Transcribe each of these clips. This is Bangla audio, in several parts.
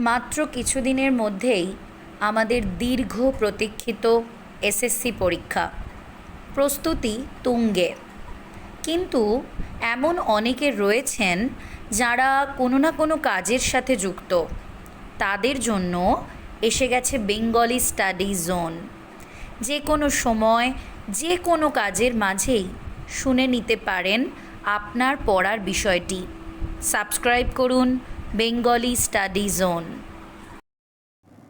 মাত্র কিছুদিনের মধ্যেই আমাদের দীর্ঘ প্রতীক্ষিত এসএসসি পরীক্ষা প্রস্তুতি তুঙ্গে। কিন্তু এমন অনেকে রয়েছেন যারা কোনো না কোনো কাজের সাথে যুক্ত। তাদের জন্য এসে গেছে বেঙ্গলি স্টাডি জোন। যে কোনো সময় যে কোনো কাজের মাঝেই শুনে নিতে পারেন আপনার পড়ার বিষয়টি। সাবস্ক্রাইব করুন বেঙ্গলি স্টাডি জোন।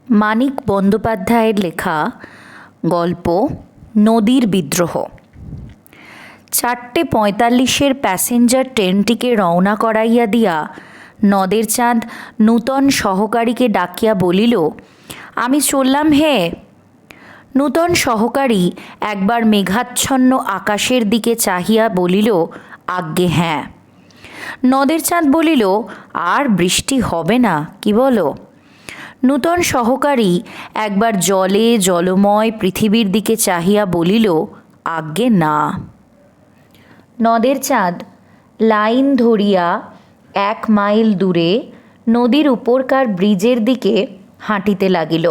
মানিক বন্দ্যোপাধ্যায়ের লেখা গল্প নদীর বিদ্রোহ। 4:45 প্যাসেঞ্জার ট্রেনটিকে রওনা করাইয়া দিয়া নদের চাঁদ নূতন সহকারীকে ডাকিয়া বলিল, আমি চললাম হে। নূতন সহকারী একবার মেঘাচ্ছন্ন আকাশের দিকে চাহিয়া বলিল, আজ্ঞে হ্যাঁ। নদের চাঁদ বলিল, আর বৃষ্টি হবে না কি বলো? নূতন সহকারী একবার জলে জলময় পৃথিবীর দিকে চাহিয়া বলিল, আজ্ঞে না। নদের চাঁদ লাইন ধরিয়া 1 মাইল দূরে নদীর উপরকার ব্রিজের দিকে হাঁটিতে লাগিল।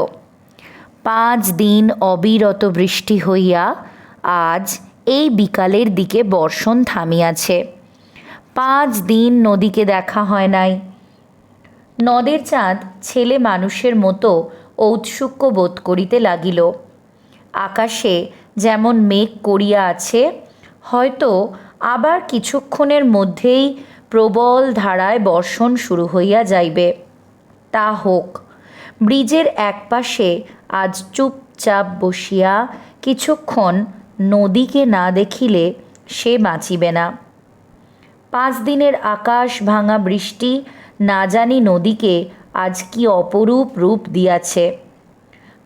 5 দিন অবিরত বৃষ্টি হইয়া আজ এই বিকালের দিকে বর্ষণ থামিয়াছে। 5 দিন নদীকে দেখা হয় নাই। নদের চাঁদ ছেলে মানুষের মতো ঔৎসুক্য বোধ করিতে লাগিল। আকাশে যেমন মেঘ করিয়া আছে, হয়তো আবার কিছুক্ষণের মধ্যেই প্রবল ধারায় বর্ষণ শুরু হইয়া যাইবে। তা হোক। ব্রিজের একপাশে আজ চুপচাপ বসিয়া কিছুক্ষণ নদীকে না দেখিলে সে বাঁচিবে না। 5 দিনের আকাশ ভাঙা বৃষ্টি না জানি নদীকে আজ কি অপরূপ রূপ দিয়াছে।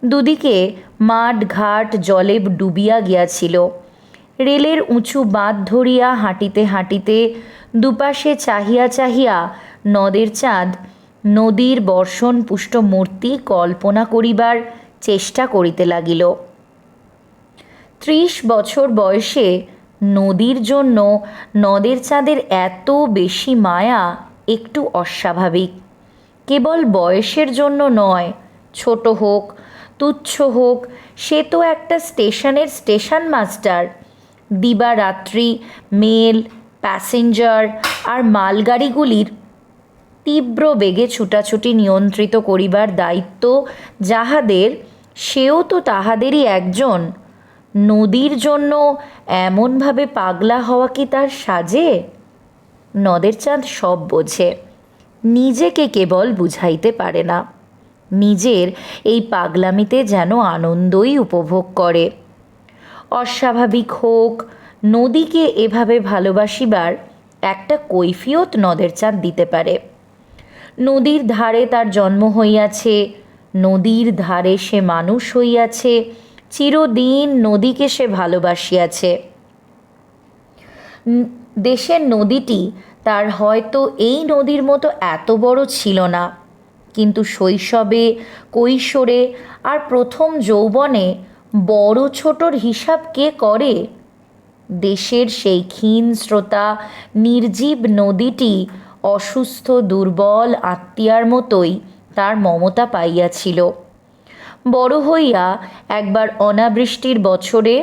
দুদিকে মাঠ ঘাট জলে ডুবিয়া গিয়াছিল। রেলের উঁচু বাঁধ ধরিয়া হাঁটিতে হাঁটিতে দুপাশে চাহিয়া চাহিয়া নদের চাঁদ নদীর বর্ষণ পুষ্ট মূর্তি কল্পনা করিবার চেষ্টা করিতে লাগিল। 30 বছর বয়সে নদীর জন্য নদের চাঁদের এত বেশি মায়া একটু অস্বাভাবিক। কেবল বয়সের জন্য নয়, ছোট হোক তুচ্ছ হোক, সে তো একটা স্টেশনের স্টেশন মাস্টার। দিবারাত্রি মেল, প্যাসেঞ্জার আর মালগাড়িগুলির তীব্র বেগে ছুটাছুটি নিয়ন্ত্রিত করিবার দায়িত্ব যাহাদের, সেও তো তাহাদেরই একজন। নদীর জন্য এমনভাবে পাগলা হওয়া কি তার সাজে? নদের চাঁদ সব বোঝে, নিজেকে কেবল বুঝাইতে পারে না। নিজের এই পাগলামিতে যেন আনন্দই উপভোগ করে। অস্বাভাবিক হোক, নদীকে এভাবে ভালোবাসিবার একটা কৈফিয়ত নদের চাঁদ দিতে পারে। নদীর ধারে তার জন্ম হইয়াছে, নদীর ধারে সে মানুষ হইয়াছে, চিরদিন নদীকে সে ভালোবাসিয়াছে। দেশের নদীটি তার হয়তো এই নদীর মতো এত বড় ছিল না, কিন্তু শৈশবে, কৈশোরে আর প্রথম যৌবনে বড় ছোটর হিসাব কে করে? দেশের সেই ক্ষীণ স্রোতা নির্জীব নদীটি অসুস্থ দুর্বল আত্মীয়ার মতোই তার মমতা পাইয়াছিল। বড় হইয়া একবার অনাবৃষ্টির বছরে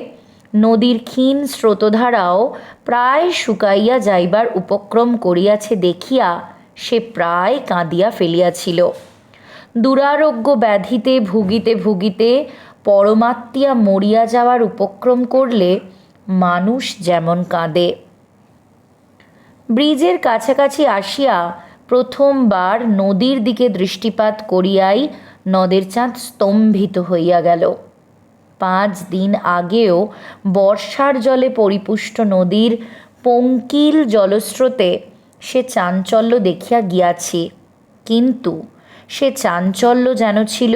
নদীর ক্ষীণ স্রোতধারাও প্রায় শুকাইয়া যাইবার উপক্রম করিয়াছে দেখিয়া সে প্রায় কাঁদিয়া ফেলিয়াছিল। দুরারোগ্য ব্যাধিতে ভুগিতে ভুগিতে পরমাত্মীয়া মরিয়া যাওয়ার উপক্রম করলে মানুষ যেমন কাঁদে। ব্রিজের কাছাকাছি আসিয়া প্রথমবার নদীর দিকে দৃষ্টিপাত করিয়াই নদের চাঁদ স্তম্ভিত হইয়া গেল। 5 দিন আগেও বর্ষার জলে পরিপুষ্ট নদীর পঙ্কিল জলস্রোতে সে চাঞ্চল্য দেখিয়া গিয়াছে, কিন্তু সে চাঞ্চল্য যেন ছিল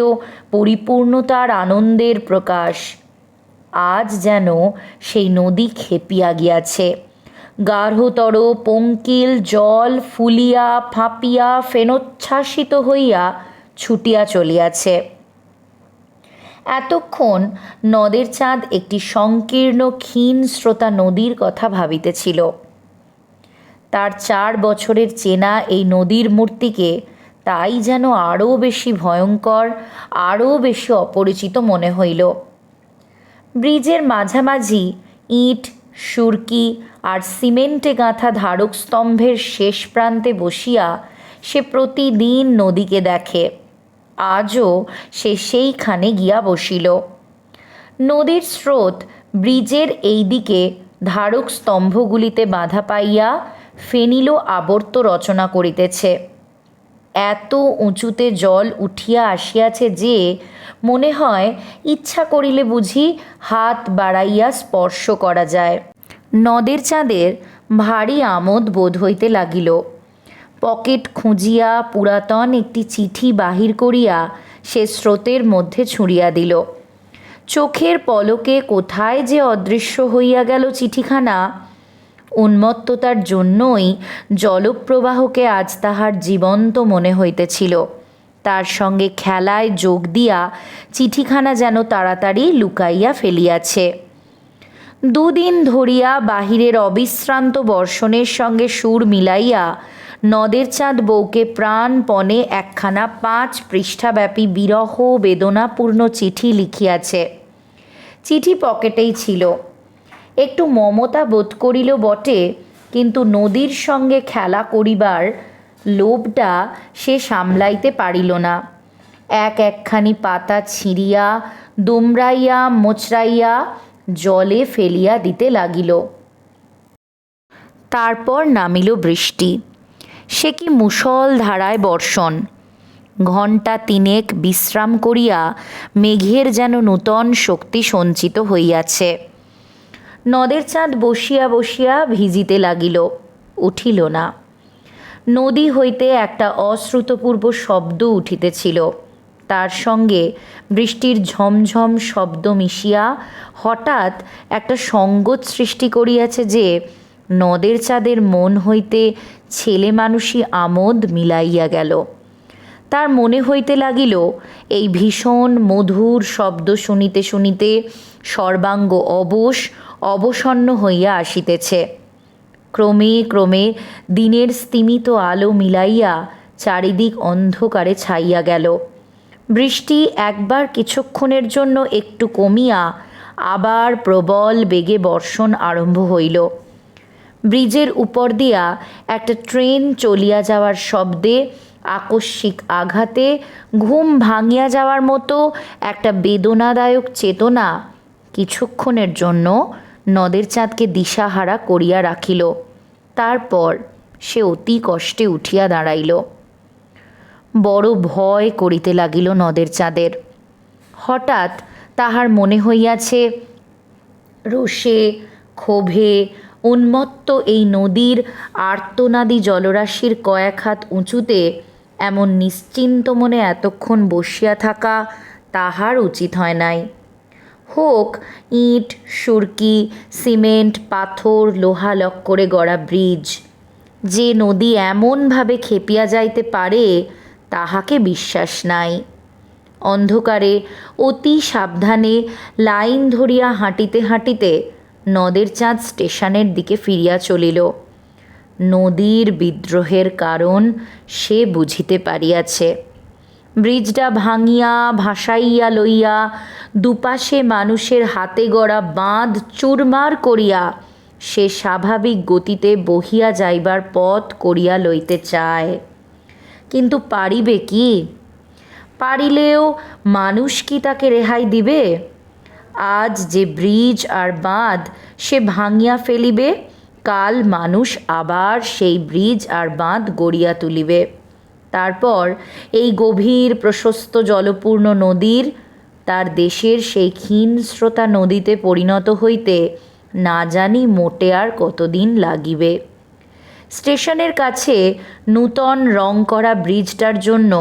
পরিপূর্ণতার আনন্দের প্রকাশ। আজ যেন সেই নদী খেপিয়া গিয়াছে। গাঢ়তর পঙ্কিল জল ফুলিয়া ফাঁপিয়া ফেনোচ্ছ্বাসিত হইয়া ছুটিয়া চলিয়াছে। এতক্ষণ নদের চাঁদ একটি সংকীর্ণ ক্ষীণ স্রোতা নদীর কথা ভাবিতেছিল। তার 4 বছরের চেনা এই নদীর মূর্তিকে তাই যেন আরও বেশি ভয়ঙ্কর, আরও বেশি অপরিচিত মনে হইল। ব্রিজের মাঝামাঝি ইট, সুরকি আর সিমেন্টে গাঁথা ধারক স্তম্ভের শেষ প্রান্তে বসিয়া সে প্রতিদিন নদীকে দেখে। আজও সে সেইখানে গিয়া বসিল। নদীর স্রোত ব্রিজের এই দিকে ধারক স্তম্ভগুলিতে বাধা পাইয়া ফেনিল আবর্ত রচনা করিতেছে। এত উঁচুতে জল উঠিয়া আসিয়াছে যে মনে হয় ইচ্ছা করিলে বুঝি হাত বাড়াইয়া স্পর্শ করা যায়। নদের চাঁদের ভারী আমোদ বোধ হইতে লাগিল। পকেট খুঁজিয়া পুরাতন একটি চিঠি বাহির করিয়া সে স্রোতের মধ্যে ছুঁড়িয়া দিল। চোখের পলকে কোথায় যে অদৃশ্য হইয়া গেল চিঠিখানা। উন্মত্ততার জন্যই জলপ্রবাহকে আজ তাহার জীবন্ত মনে হইতেছিল। তার সঙ্গে খেলায় যোগ দিয়া চিঠিখানা যেন তাড়াতাড়ি লুকাইয়া ফেলিয়াছে। দুদিন ধরিয়া বাহিরের অবিশ্রান্ত বর্ষণের সঙ্গে সুর মিলাইয়া নদের চাঁদ বউকে প্রাণপণে একখানা 5 পৃষ্ঠাব্যাপী বিরহ বেদনাপূর্ণ চিঠি লিখিয়াছে। চিঠি পকেটেই ছিল। একটু মমতা বোধ করিল বটে, কিন্তু নদীর সঙ্গে খেলা করিবার লোভটা সে সামলাইতে পারিল না। একখানি পাতা ছিঁড়িয়া দুমড়াইয়া মোচড়াইয়া জলে ফেলিয়া দিতে লাগিল। তারপর নামিল বৃষ্টি। সে কি মুষল ধারায় বর্ষণ! ঘণ্টা 3 বিশ্রাম করিয়া মেঘের যেন নূতন শক্তি সঞ্চিত হইয়াছে। নদের চাঁদ বসিয়া বসিয়া ভিজিতে লাগিল, উঠিল না। নদী হইতে একটা অশ্রুতপূর্ব শব্দ উঠিতেছিল। তার সঙ্গে বৃষ্টির ঝমঝম শব্দ মিশিয়া হঠাৎ একটা সঙ্গত সৃষ্টি করিয়াছে যে নদের চাঁদের মন হইতে ছেলে মানুষই আমোদ মিলাইয়া গেল। তার মনে হইতে লাগিল এই ভীষণ মধুর শব্দ শুনিতে শুনিতে সর্বাঙ্গ অবসন্ন হইয়া আসিতেছে। ক্রমে ক্রমে দিনের স্তিমিত আলো মিলাইয়া চারিদিক অন্ধকারে ছাইয়া গেল। বৃষ্টি একবার কিছুক্ষণের জন্য একটু কমিয়া আবার প্রবল বেগে বর্ষণ আরম্ভ হইল। ব্রিজের উপর দিয়া একটা ট্রেন চলিয়া যাওয়ার শব্দে, আকস্মিক আঘাতে ঘুম ভাঙিয়া যাওয়ার মতো একটা বেদনাদায়ক চেতনা কিছুক্ষণের জন্য নদের চাঁদকে দিশাহারা করিয়া রাখিল। তারপর সে অতি কষ্টে উঠিয়া দাঁড়াইল। বড় ভয় করিতে লাগিল নদের চাঁদের। হঠাৎ তাহার মনে হইয়াছে রোষে ক্ষোভে উন্মত্ত এই নদীর আর্তনাদী জলরাশির কয়েক হাত উঁচুতে এমন নিশ্চিন্ত মনে এতক্ষণ বসিয়া থাকা তাহার উচিত হয় নাই। হোক ইট, সুরকি, সিমেন্ট, পাথর, লোহা লক্করে গড়া ব্রিজ, যে নদী এমনভাবে খেপিয়া যাইতে পারে তাহাকে বিশ্বাস নাই। অন্ধকারে অতি সাবধানে লাইন ধরিয়া হাঁটিতে হাঁটিতে নদের চাঁদ স্টেশনের দিকে ফিরিয়া চলিল। নদীর বিদ্রোহের কারণ সে বুঝিতে পারিয়াছে। ব্রিজটা ভাঙিয়া ভাসাইয়া লইয়া দুপাশে মানুষের হাতে গড়া বাঁধ চুরমার করিয়া সে স্বাভাবিক গতিতে বহিয়া যাইবার পথ করিয়া লইতে চায়। কিন্তু পারিবে কি? পারিলেও মানুষ কি তাকে রেহাই দিবে? আজ যে ব্রিজ আর বাঁধ সে ভাঙিয়া ফেলিবে, কাল মানুষ আবার সেই ব্রিজ আর বাঁধ গড়িয়া তুলিবে। তারপর এই গভীর প্রশস্ত জলপূর্ণ নদীর তার দেশের সেই ক্ষীণ স্রোতা নদীতে পরিণত হইতে না জানি মোটে আর কতদিন লাগিবে। স্টেশনের কাছে নূতন রং করা ব্রিজটার জন্য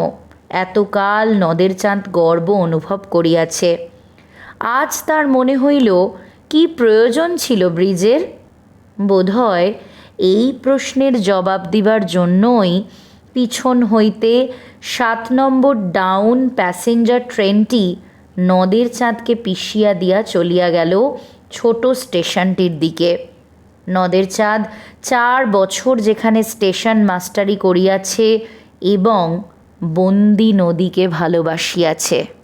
এতকাল নদের চাঁদ গর্ব অনুভব করিয়াছে। আজ তার মনে হইল কি প্রয়োজন ছিল ব্রিজের? বোধহয় এই প্রশ্নের জবাব দিবার জন্যই পিছন হইতে 7 নম্বর ডাউন প্যাসেঞ্জার ট্রেনটি নদের চাঁদকে পিষিয়া দিয়া চলিয়া গেল ছোট স্টেশনটির দিকে। নদের চাঁদ 4 বছর যেখানে স্টেশন মাস্টারি করিয়াছে এবং বন্দি নদীকে ভালোবাসিয়াছে।